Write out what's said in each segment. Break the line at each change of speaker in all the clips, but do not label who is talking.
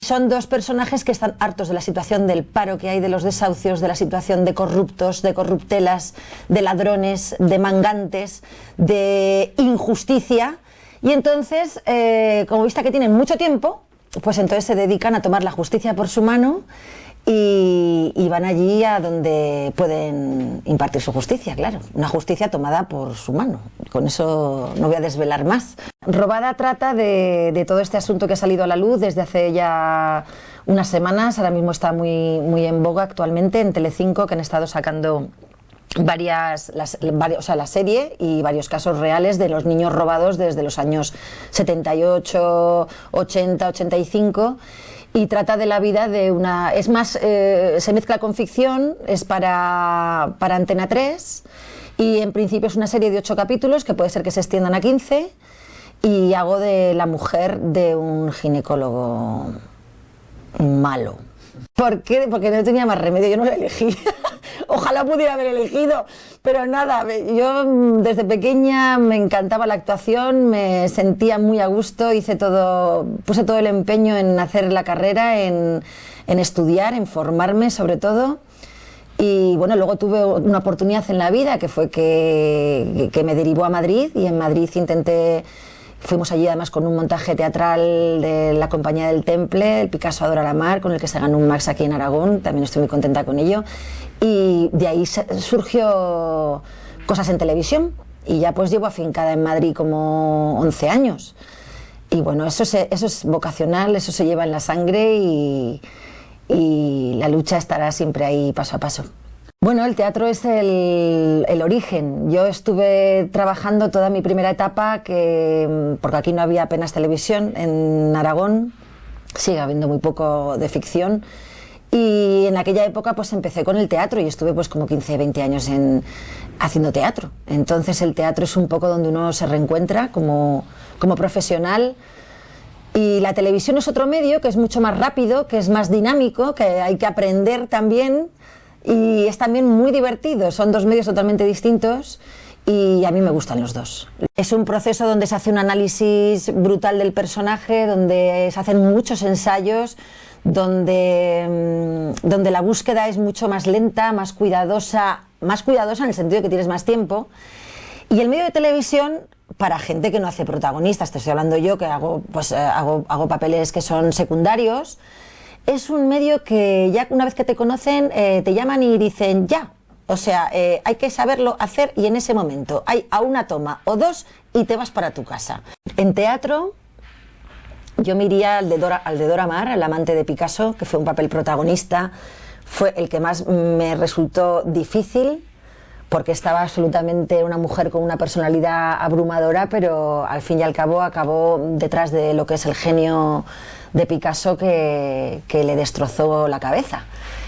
son dos personajes que están hartos de la situación del paro que hay, de los desahucios, de la situación de corruptos, de corruptelas, de ladrones, de mangantes, de injusticia. Y entonces, como vista que tienen mucho tiempo, pues entonces se dedican a tomar la justicia por su mano y van allí a donde pueden impartir su justicia, claro. Una justicia tomada por su mano. Con eso no voy a desvelar más. Robada trata de todo este asunto que ha salido a la luz desde hace ya unas semanas. Ahora mismo está muy en boga actualmente en Telecinco, que han estado sacando la serie y varios casos reales de los niños robados desde los años 78, 80, 85. Y trata de la vida de una... Es más, se mezcla con ficción, es para Antena 3 y en principio es una serie de 8 capítulos que puede ser que se extiendan a 15 y hago de la mujer de un ginecólogo malo. ¿Por qué? Porque no tenía más remedio, yo no lo elegí. Ojalá pudiera haber elegido, pero nada, yo desde pequeña me encantaba la actuación, me sentía muy a gusto, puse todo el empeño en hacer la carrera, en estudiar, en formarme sobre todo. Y bueno, luego tuve una oportunidad en la vida que fue que me derivó a Madrid y en Madrid fuimos allí además con un montaje teatral de la Compañía del Temple, el Picasso Adora la Mar, con el que se ganó un Max aquí en Aragón, también estoy muy contenta con ello. Y de ahí surgió cosas en televisión y ya pues llevo afincada en Madrid como 11 años. Y bueno, eso es vocacional, eso se lleva en la sangre y la lucha estará siempre ahí paso a paso. Bueno, el teatro es el origen. Yo estuve trabajando toda mi primera etapa, porque aquí no había apenas televisión, en Aragón, sigue habiendo muy poco de ficción, y en aquella época pues empecé con el teatro y estuve pues como 15, 20 años haciendo teatro. Entonces el teatro es un poco donde uno se reencuentra como profesional. Y la televisión es otro medio que es mucho más rápido, que es más dinámico, que hay que aprender también. Y es también muy divertido, son dos medios totalmente distintos y a mí me gustan los dos. Es un proceso donde se hace un análisis brutal del personaje, donde se hacen muchos ensayos, donde la búsqueda es mucho más lenta, más cuidadosa en el sentido de que tienes más tiempo. Y el medio de televisión, para gente que no hace protagonistas, te estoy hablando yo que hago papeles que son secundarios, es un medio que ya una vez que te conocen te llaman y dicen ya, o sea, hay que saberlo hacer y en ese momento hay a una toma o dos y te vas para tu casa. En teatro yo me iría al de Dora Maar, al amante de Picasso, que fue un papel protagonista, fue el que más me resultó difícil porque estaba absolutamente una mujer con una personalidad abrumadora, pero al fin y al cabo acabó detrás de lo que es el genio de Picasso que le destrozó la cabeza.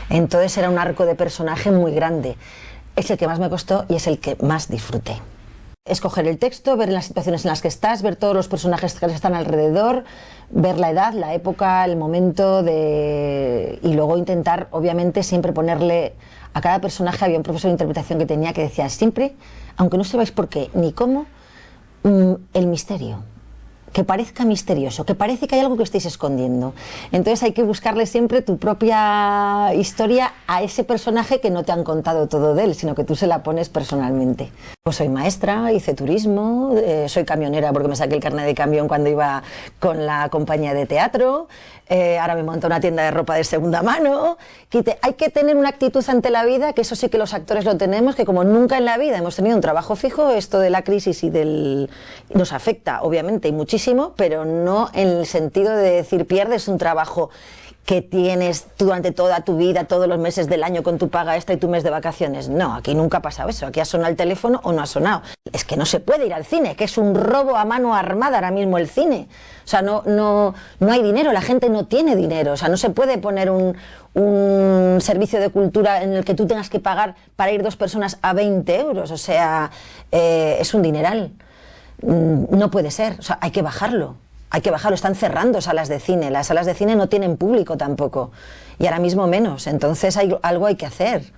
Entonces era un arco de personaje muy grande. Es el que más me costó y es el que más disfruté. Escoger el texto, ver las situaciones en las que estás, ver todos los personajes que están alrededor, ver la edad, la época, el momento y luego intentar, obviamente, siempre ponerle a cada personaje. Había un profesor de interpretación que tenía que decía siempre, aunque no sepáis por qué ni cómo, el misterio. Que parezca misterioso, que parece que hay algo que estáis escondiendo. Entonces hay que buscarle siempre tu propia historia a ese personaje que no te han contado todo de él, sino que tú se la pones personalmente. Pues soy maestra, hice turismo, soy camionera porque me saqué el carnet de camión cuando iba con la compañía de teatro, ahora me monto una tienda de ropa de segunda mano. Hay que tener una actitud ante la vida, que eso sí que los actores lo tenemos, que como nunca en la vida hemos tenido un trabajo fijo, esto de la crisis nos afecta obviamente y muchísimo, pero no en el sentido de decir pierdes un trabajo que tienes durante toda tu vida, todos los meses del año con tu paga extra y tu mes de vacaciones. No, aquí nunca ha pasado eso, aquí ha sonado el teléfono o no ha sonado. Es que no se puede ir al cine, que es un robo a mano armada ahora mismo el cine. O sea, no hay dinero, la gente no tiene dinero, o sea, no se puede poner un servicio de cultura en el que tú tengas que pagar para ir 2 personas a 20 euros, o sea, es un dineral. No puede ser, o sea, hay que bajarlo. Están cerrando salas de cine, las salas de cine no tienen público tampoco y ahora mismo menos, entonces algo hay que hacer.